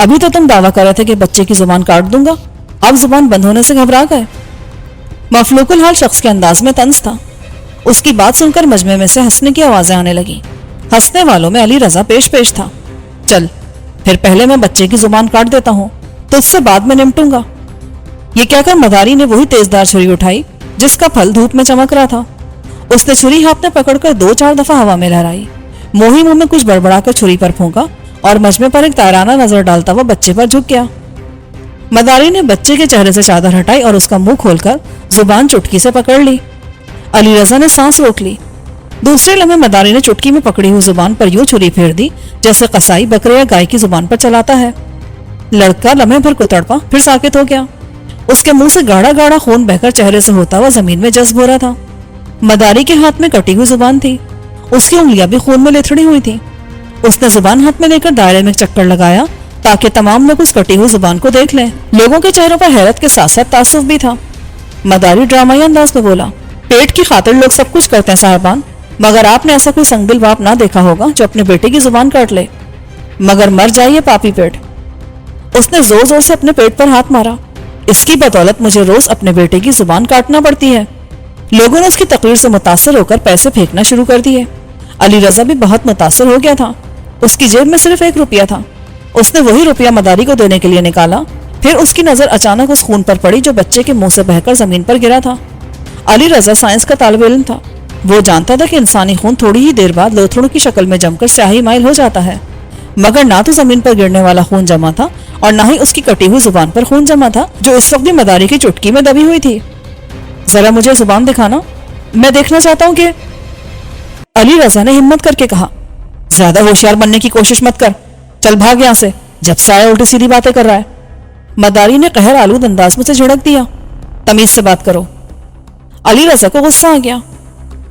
ابھی تو تم دعویٰ کر رہے تھے کہ بچے کی زبان کاٹ دوں گا، اب زبان بند ہونے سے گھبرا گئے۔ مفلوق الحال شخص کے انداز میں طنز تھا۔ اس کی بات سن کر مجمع میں سے ہنسنے کی آوازیں آنے لگیں۔ ہنسنے والوں میں علی رضا پیش تھا۔ چل پھر پہلے میں بچے کی زبان کاٹ دیتا ہوں، تو اس سے بعد میں نمٹوں گا۔ یہ کہہ کر مداری نے وہی تیزدار چھری اٹھائی جس کا پھل دھوپ میں چمک رہا تھا۔ اس نے چھری ہاتھ میں پکڑ کر 2-4 دفعہ ہوا میں لہرائی، موہی منہ میں کچھ بڑبڑا کر چھری پر پھونکا اور مجمع پر ایک تائرانہ نظر ڈالتا ہوا بچے پر جھک گیا۔ مداری نے بچے کے چہرے سے چادر ہٹائی اور اس کا منہ کھول کر زبان چٹکی سے پکڑ لی۔ علی رضا نے سانس روک لی۔ دوسرے لمحے مداری نے چٹکی میں پکڑی ہوئی زبان پر یوں چھری پھیر دی جیسے قصائی بکرے یا گائے کی زبان پر چلاتا ہے۔ لڑکا لمحے بھر کو تڑپا، پھر ساکت ہو گیا۔ اس کے منہ سے گاڑھا گاڑھا خون بہ کر چہرے سے ہوتا ہوا زمین میں جذب ہو رہا تھا۔ مداری کے ہاتھ میں کٹی ہوئی زبان تھی، اس کی انگلیاں بھی خون میں لتھڑی ہوئی تھی۔ اس نے زبان ہاتھ میں لے کر دائرے میں ایک چکر لگایا تاکہ تمام لوگ اس کٹی ہوئی زبان کو دیکھ لیں۔ لوگوں کے چہروں پر حیرت کے ساتھ ساتھ تعصب بھی تھا۔ مداری ڈرامائی انداز میں بولا، پیٹ کی خاطر لوگ سب کچھ کرتے ہیں صاحبان، مگر آپ نے ایسا کوئی سنگدل باپ نہ دیکھا ہوگا جو اپنے بیٹے کی زبان کاٹ لے، مگر مر جائیے پاپی پیٹ۔ اس نے زور زور سے اپنے پیٹ پر ہاتھ مارا۔ اس کی بدولت مجھے روز اپنے بیٹے کی زبان کاٹنا پڑتی ہے۔ لوگوں نے اس کی تقریر سے متاثر ہو کر پیسے پھینکنا شروع کر دیے۔ علی رضا بھی بہت متاثر ہو گیا تھا۔ اس کی جیب میں صرف 1 روپیہ تھا۔ اس نے وہی روپیہ مداری کو دینے کے لیے نکالا، پھر اس کی نظر اچانک اس خون پر پڑی جو بچے کے منہ سے بہہ کر زمین پر گرا تھا۔ علی رضا سائنس کا طالب علم تھا۔ وہ جانتا تھا کہ انسانی خون تھوڑی ہی دیر بعد لوتھڑوں کی شکل میں جم کر سیاہی مائل ہو جاتا ہے، مگر نہ تو زمین پر گرنے والا خون جمع تھا اور نہ ہی اس کی کٹی ہوئی زبان پر خون جمع تھا جو اس وقت بھی مداری کی چٹکی میں دبی ہوئی تھی۔ ذرا مجھے زبان دکھانا، میں دیکھنا چاہتا ہوں کہ… علی رضا نے ہمت کر کے کہا، زیادہ ہوشیار بننے کی کوشش مت کر، چل بھاگ یہاں سے، جب سے آیا الٹی سیدھی باتیں کر رہا ہے۔ مداری نے قہر آلود انداز میں سے جھڑک دیا، تمیز سے بات کرو۔ علی رضا کو غصہ آ گیا،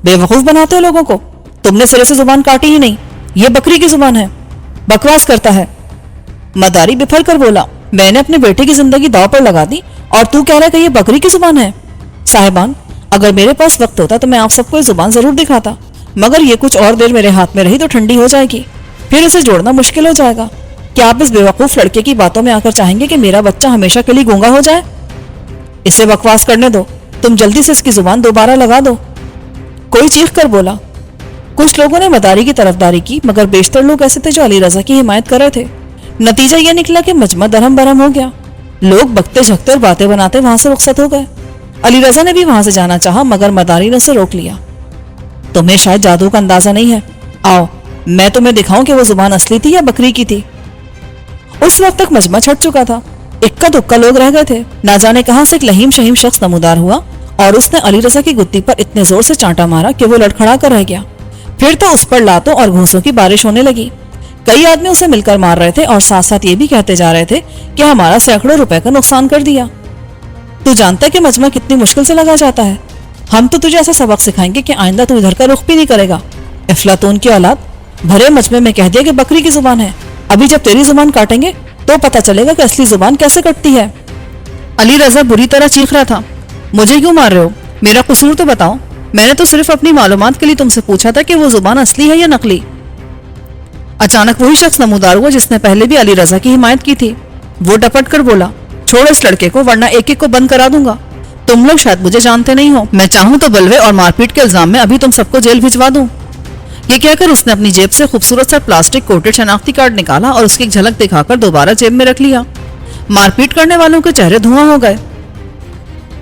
بے وقوف بناتے ہو لوگوں کو، تم نے سرے سے زبان کاٹی ہی نہیں، یہ بکری کی زبان ہے، بکواس کرتا ہے۔ مداری بپھر کر بولا، میں نے اپنے بیٹے کی زندگی داؤ پر لگا دی اور تو کہہ رہا ہے کہ یہ بکری کی زبان ہے؟ صاحبان، اگر میرے پاس وقت ہوتا تو میں آپ سب کو یہ زبان ضرور دکھاتا، مگر یہ کچھ اور دیر میرے ہاتھ میں رہی تو ٹھنڈی ہو جائے گی، پھر اسے جوڑنا مشکل ہو جائے گا۔ کیا آپ اس بے وقوف لڑکے کی باتوں میں آ کر چاہیں گے کہ میرا بچہ ہمیشہ کے لیے گونگا ہو جائے؟ اسے بکواس کرنے دو، تم جلدی سے اس کی زبان دوبارہ لگا دو۔ کوئی چیخ کر بولا۔ کچھ لوگوں نے مداری کی طرفداری کی، مگر بیشتر لوگ ایسے تھے جو علی رضا کی حمایت کر رہے تھے۔ نتیجہ یہ نکلا کہ مجمع درہم برہم ہو گیا۔ لوگ بکتے جھکتے اور باتیں بناتے وہاں سے رخصت ہو گئے۔ علی رضا نے بھی وہاں سے جانا چاہا، مگر مداری نے اسے روک لیا۔ تمہیں شاید جادو کا اندازہ نہیں ہے، آؤ میں تمہیں دکھاؤں کہ وہ زبان اصلی تھی یا بکری کی تھی۔ اس وقت تک مجمع چھٹ چکا تھا، اکا دکا لوگ رہ گئے تھے۔ نہ جانے کہاں سے ایک لہیم شہیم شخص نمودار ہوا اور اس نے علی رضا کی گدی پر اتنے زور سے چانٹا مارا کہ وہ لڑکھڑا کر رہ گیا۔ پھر تو اس پر لاتوں اور گھونسوں کی بارش ہونے لگی۔ کئی آدمی اسے مل کر مار رہے تھے اور ساتھ ساتھ یہ بھی کہتے جا رہے تھے کہ ہمارا سینکڑوں روپے کا نقصان کر دیا۔ تو جانتا ہے کہ مجمع کتنی مشکل سے لگا جاتا ہے؟ ہم تو تجھے ایسا سبق سکھائیں گے کہ آئندہ تو ادھر کا رخ بھی نہیں کرے گا۔ افلاطون کی اولاد، بھرے مجمع میں کہہ دیا کہ بکری کی زبان ہے، ابھی جب تیری زبان کاٹیں گے تو پتہ چلے گا کہ اصلی زبان کیسے کٹتی ہے۔ علی رضا بری طرح چیخ رہا تھا، مجھے کیوں مار رہے ہو؟ میرا قصور تو بتاؤ، میں نے تو صرف اپنی معلومات کے لیے تم سے پوچھا تھا کہ وہ زبان اصلی ہے یا نقلی۔ اچانک وہی شخص نمودار ہوا جس نے پہلے بھی علی رضا کی حمایت کی تھی۔ وہ ڈپٹ کر بولا، چھوڑ اس لڑکے کو ورنہ ایک ایک کو بند کرا دوں گا۔ تم لوگ شاید مجھے جانتے نہیں ہو، میں چاہوں تو بلوے اور مار پیٹ کے الزام میں ابھی تم سب کو جیل بھجوا دوں۔ یہ کہہ کر اس نے اپنی جیب سے خوبصورت سا پلاسٹک کوٹڈ شناختی کارڈ نکالا اور اس کی ایک جھلک دکھا کر دوبارہ جیب میں رکھ لیا۔ مار پیٹ کرنے والوں کے چہرے دھواں ہو گئے۔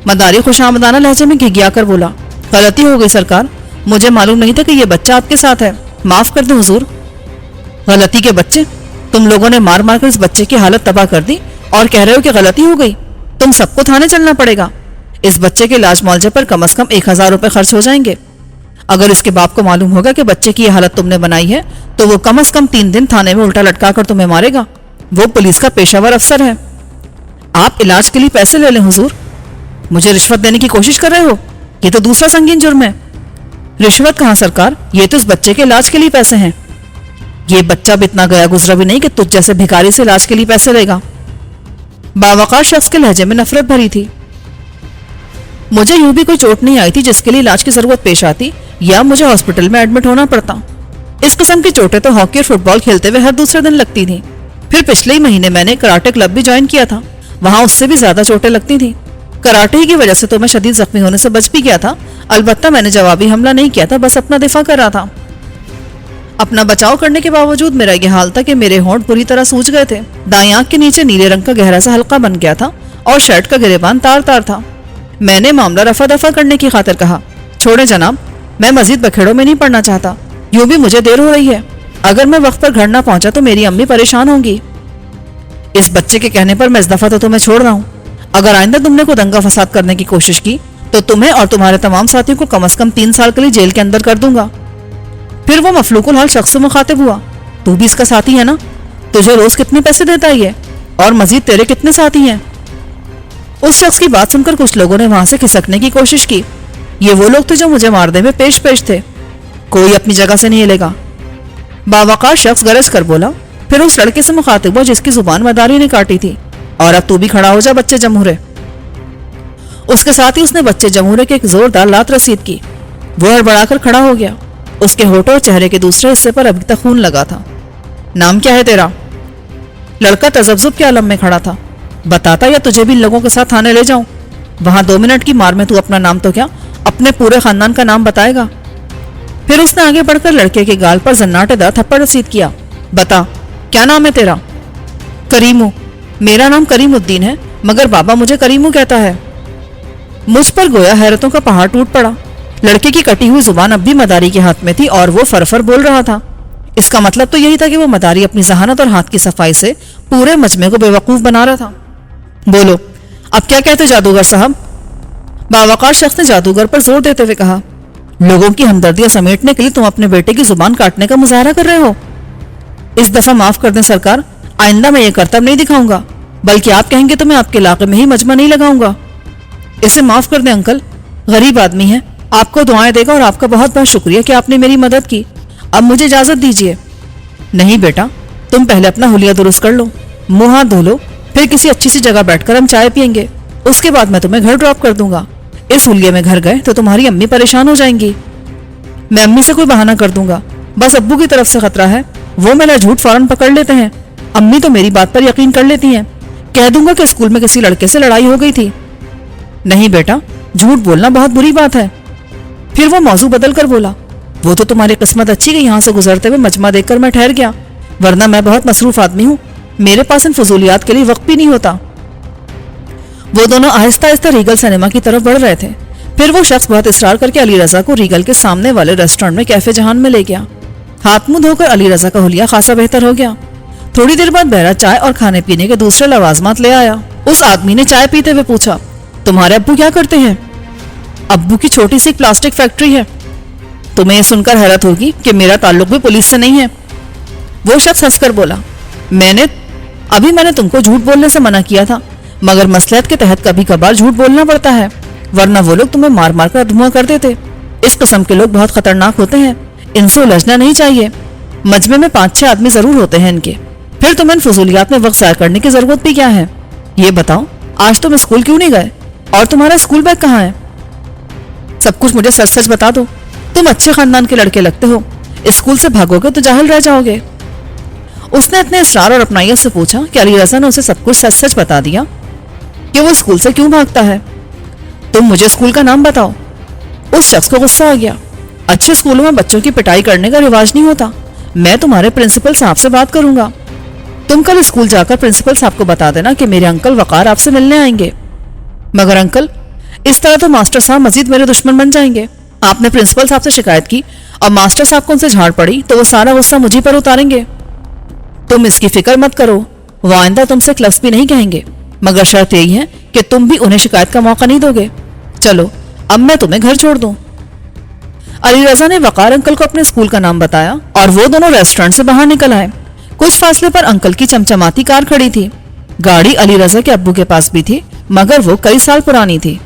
مداری خوش آمدانہ لہجے میں گھگیا کر بولا، غلطی ہو گئی سرکار، مجھے معلوم نہیں تھا کہ یہ بچہ آپ کے ساتھ ہے، معاف کر دیں حضور۔ غلطی کے بچے؟ تم لوگوں نے مار مار کر اس بچے کی حالت تباہ کر دی اور کہہ رہے ہو کہ غلطی ہو گئی؟ تم سب کو تھانے چلنا پڑے گا۔ اس بچے کے علاج معالجے پر کم از کم 1000 روپے خرچ ہو جائیں گے۔ اگر اس کے باپ کو معلوم ہوگا کہ بچے کی یہ حالت تم نے بنائی ہے تو وہ کم از کم 3 دن تھانے میں الٹا لٹکا کر تمہیں مارے گا۔ وہ پولیس کا پیشہ ور افسر ہے۔ آپ علاج کے لیے پیسے لے لیں حضور۔ مجھے رشوت دینے کی کوشش کر رہے ہو؟ یہ تو دوسرا سنگین جرم ہے۔ رشوت کہاں سرکار، یہ تو اس بچے کے علاج کے لیے پیسے ہیں۔ یہ بچہ بھی اتنا گیا گزرا بھی نہیں کہ تجھ جیسے بھکاری سے علاج کے لیے پیسے لے گا۔ باوقار شخص کے لہجے میں نفرت بھری تھی۔ مجھے یوں بھی کوئی چوٹ نہیں آئی تھی جس کے لیے علاج کی ضرورت پیش آتی یا مجھے ہاسپٹل میں ایڈمٹ ہونا پڑتا۔ اس قسم کی چوٹیں تو ہاکی اور فٹ بال کھیلتے ہوئے ہر دوسرے دن لگتی تھیں۔ پھر پچھلے ہی مہینے میں نے کراٹے کلب بھی جوائن کیا تھا، وہاں اس سے بھی زیادہ چوٹیں لگتی تھیں۔ کراٹے کی وجہ سے تو میں شدید زخمی ہونے سے بچ بھی گیا تھا، البتہ میں نے جوابی حملہ نہیں کیا تھا، بس اپنا دفاع کر رہا تھا۔ اپنا بچاؤ کرنے کے باوجود میرا یہ حال تھا کہ میرے ہونٹ بری طرح سوج گئے تھے، دائیں آنکھ کے نیچے نیلے رنگ کا گہرا سا حلقہ بن گیا تھا اور شرٹ کا گریبان تار تار تھا۔ میں نے معاملہ رفع دفع کرنے کی خاطر کہا، چھوڑیں جناب، میں مزید بکھیڑوں میں نہیں پڑنا چاہتا، یوں بھی مجھے دیر ہو رہی ہے، اگر میں وقت پر گھر نہ پہنچا تو میری امی پریشان ہوں گی۔ اس بچے کے کہنے پر میں اس دفعہ تو تمہیں چھوڑ رہا ہوں، اگر آئندہ تم نے کوئی دنگا فساد کرنے کی کوشش کی تو تمہیں اور تمہارے تمام ساتھیوں کو کم از کم 3 سال کے لیے جیل کے اندر کر دوں گا۔ پھر وہ مفلوق الحال شخص سے مخاطب ہوا، تو بھی اس کا ساتھی ہے نا؟ تجھے روز کتنے پیسے دیتا ہے یہ؟ اور مزید تیرے کتنے ساتھی ہیں؟ اس شخص کی بات سن کر کچھ لوگوں نے وہاں سے کھسکنے کی کوشش کی۔ یہ وہ لوگ تھے جو مجھے مارنے میں پیش تھے، کوئی اپنی جگہ سے نہیں ہلے گا۔ باوقار شخص گرج کر بولا، پھر اس لڑکے سے مخاطب ہوا جس کی زبان مداری نے کاٹی تھی، اور اب تو بھی کھڑا ہو جا بچے جمہورے۔ اس کے ساتھ ہی اس نے بچے جمہورے کے ایک زوردار لات رسید کی۔ وہ ہڑبڑا کر کھڑا ہو گیا، اس کے ہونٹوں اور چہرے کے دوسرے حصے پر ابھی تک خون لگا تھا۔ نام کیا ہے تیرا؟ لڑکا تذبذب کے عالم میں کھڑا تھا۔ بتاتا یا تجھے بھی لوگوں کے ساتھ تھانے لے جاؤں؟ وہاں 2 منٹ کی مار میں تو اپنا نام تو کیا اپنے پورے خاندان کا نام بتائے گا۔ پھر اس نے آگے بڑھ کر لڑکے کے گال پر زناٹے دار تھپڑ رسید کیا۔ بتا، کیا نام ہے تیرا؟ کریمو۔ میرا نام کریم الدین ہے، مگر بابا مجھے کریمو کہتا ہے۔ مجھ پر گویا حیرتوں کا پہاڑ ٹوٹ پڑا۔ لڑکے کی کٹی ہوئی زبان اب بھی مداری کے ہاتھ میں تھی اور وہ فرفر بول رہا تھا۔ اس کا مطلب تو یہی تھا کہ وہ مداری اپنی ذہانت اور ہاتھ کی صفائی سے پورے مجمع کو بے وقوف بنا رہا تھا۔ بولو، اب کیا کہتے جادوگر صاحب؟ باوقار شخص نے جادوگر پر زور دیتے ہوئے کہا، لوگوں کی ہمدردیاں سمیٹنے کے لیے تم اپنے بیٹے کی زبان کاٹنے کا مظاہرہ کر رہے ہو۔ اس دفعہ معاف کر دیں سرکار، آئندہ میں یہ کرتب نہیں دکھاؤں گا، بلکہ آپ کہیں گے تو میں آپ کے علاقے میں ہی مجمع نہیں لگاؤں گا۔ اسے معاف کر دیں انکل، غریب آدمی ہے، آپ کو دعائیں دے گا اور آپ کا بہت بہت شکریہ کہ آپ نے میری مدد کی۔ اب مجھے اجازت دیجیے۔ نہیں بیٹا، تم پہلے اپنا حلیہ درست کر لو، منہ ہاتھ دھو لو، پھر کسی اچھی سی جگہ بیٹھ کر ہم چائے پئیں گے، اس کے بعد میں تمہیں گھر ڈراپ کر دوں گا۔ اس حلیے میں گھر گئے تو تمہاری امی پریشان ہو جائیں گی۔ میں امی سے کوئی بہانہ کر دوں گا، بس ابو کی طرف سے خطرہ ہے، وہ میرا جھوٹ فوراً پکڑ لیتے ہیں۔ امی تو میری بات پر یقین کر لیتی ہیں، کہہ دوں گا کہ اسکول میں کسی لڑکے سے لڑائی ہو گئی تھی۔ نہیں بیٹا، جھوٹ بولنا بہت بری بات ہے۔ پھر وہ موضوع بدل کر بولا، وہ تو تمہاری قسمت اچھی کہ یہاں سے گزرتے ہوئے مجمع دیکھ کر میں ٹھہر گیا، ورنہ میں بہت مصروف آدمی ہوں، میرے پاس ان فضولیات کے لیے وقت بھی نہیں ہوتا۔ وہ دونوں آہستہ آہستہ ریگل سنیما کی طرف بڑھ رہے تھے۔ پھر وہ شخص بہت اصرار کر کے علی رضا کو ریگل کے سامنے والے ریسٹورنٹ میں کیفے جہان میں لے گیا۔ ہاتھ منہ دھو کر علی رضا کا حلیہ خاصا بہتر ہو گیا۔ تھوڑی دیر بعد بہرا چائے اور کھانے پینے کے دوسرے لوازمات لے آیا۔ اس آدمی نے چائے پیتے ہوئے پوچھا، تمہارے ابو کیا کرتے ہیں؟ ابو کی چھوٹی سی ایک پلاسٹک فیکٹری ہے۔ تمہیں یہ سن کر حیرت ہوگی کہ میرا تعلق بھی پولیس سے نہیں ہے۔ وہ شخص ہنس کر بولا، میں نے تم کو جھوٹ بولنے سے منع کیا تھا، مگر مصلحت کے تحت کبھی کبھار جھوٹ بولنا پڑتا ہے، ورنہ وہ لوگ تمہیں مار مار کر دھواں کر دیتے۔ اس قسم کے لوگ بہت خطرناک ہوتے ہیں، ان سے الجھنا نہیں چاہیے۔ مجمع میں 5-6 آدمی ضرور ہوتے ہیں ان کے، پھر تمہیں ان فضولیات میں وقت ضائع کرنے کی ضرورت بھی کیا ہے؟ یہ بتاؤ، آج تم اسکول کیوں نہیں گئے؟ اور تمہارا اسکول بیگ کہاں ہے؟ سب کچھ مجھے سچ سچ بتا دو، تم اچھے خاندان کے لڑکے لگتے ہو، اسکول سے بھاگو گے تو جاہل رہ جاؤ گے۔ اس نے اتنے اصرار اور اپنائیت سے پوچھا کہ علی رضا نے اسے سب کچھ سچ سچ بتا دیا کہ وہ اسکول سے کیوں بھاگتا ہے۔ تم مجھے اسکول کا نام بتاؤ۔ اس شخص کو غصہ آ گیا، اچھے اسکولوں میں بچوں کی پٹائی کرنے کا رواج نہیں ہوتا، میں تمہارے پرنسپل صاحب سے بات کروں گا، تم کل اسکول جا کر پرنسپل صاحب کو بتا دینا کہ میرے انکل وقار آپ سے ملنے آئیں گے۔ مگر انکل، اس طرح تو ماسٹر صاحب مزید میرے دشمن بن جائیں گے۔ آپ نے پرنسپل صاحب سے شکایت کی اور ماسٹر صاحب کو ان سے جھاڑ پڑی تو وہ سارا غصہ مجھے پر اتاریں گے۔ تم اس کی فکر مت کرو، وہ آئندہ تم سے کلفس بھی نہیں کہیں گے، مگر شرط یہی ہے کہ تم بھی انہیں شکایت کا موقع نہیں دو گے۔ چلو اب میں تمہیں گھر چھوڑ دوں۔ علی رضا نے وقار انکل کو اپنے اسکول کا نام بتایا اور وہ دونوں ریسٹورنٹ سے باہر نکل آئے۔ کچھ فاصلے پر انکل کی چمچماتی کار کھڑی تھی۔ گاڑی علی رضا کے ابو کے پاس بھی تھی، مگر وہ کئی سال پرانی تھی۔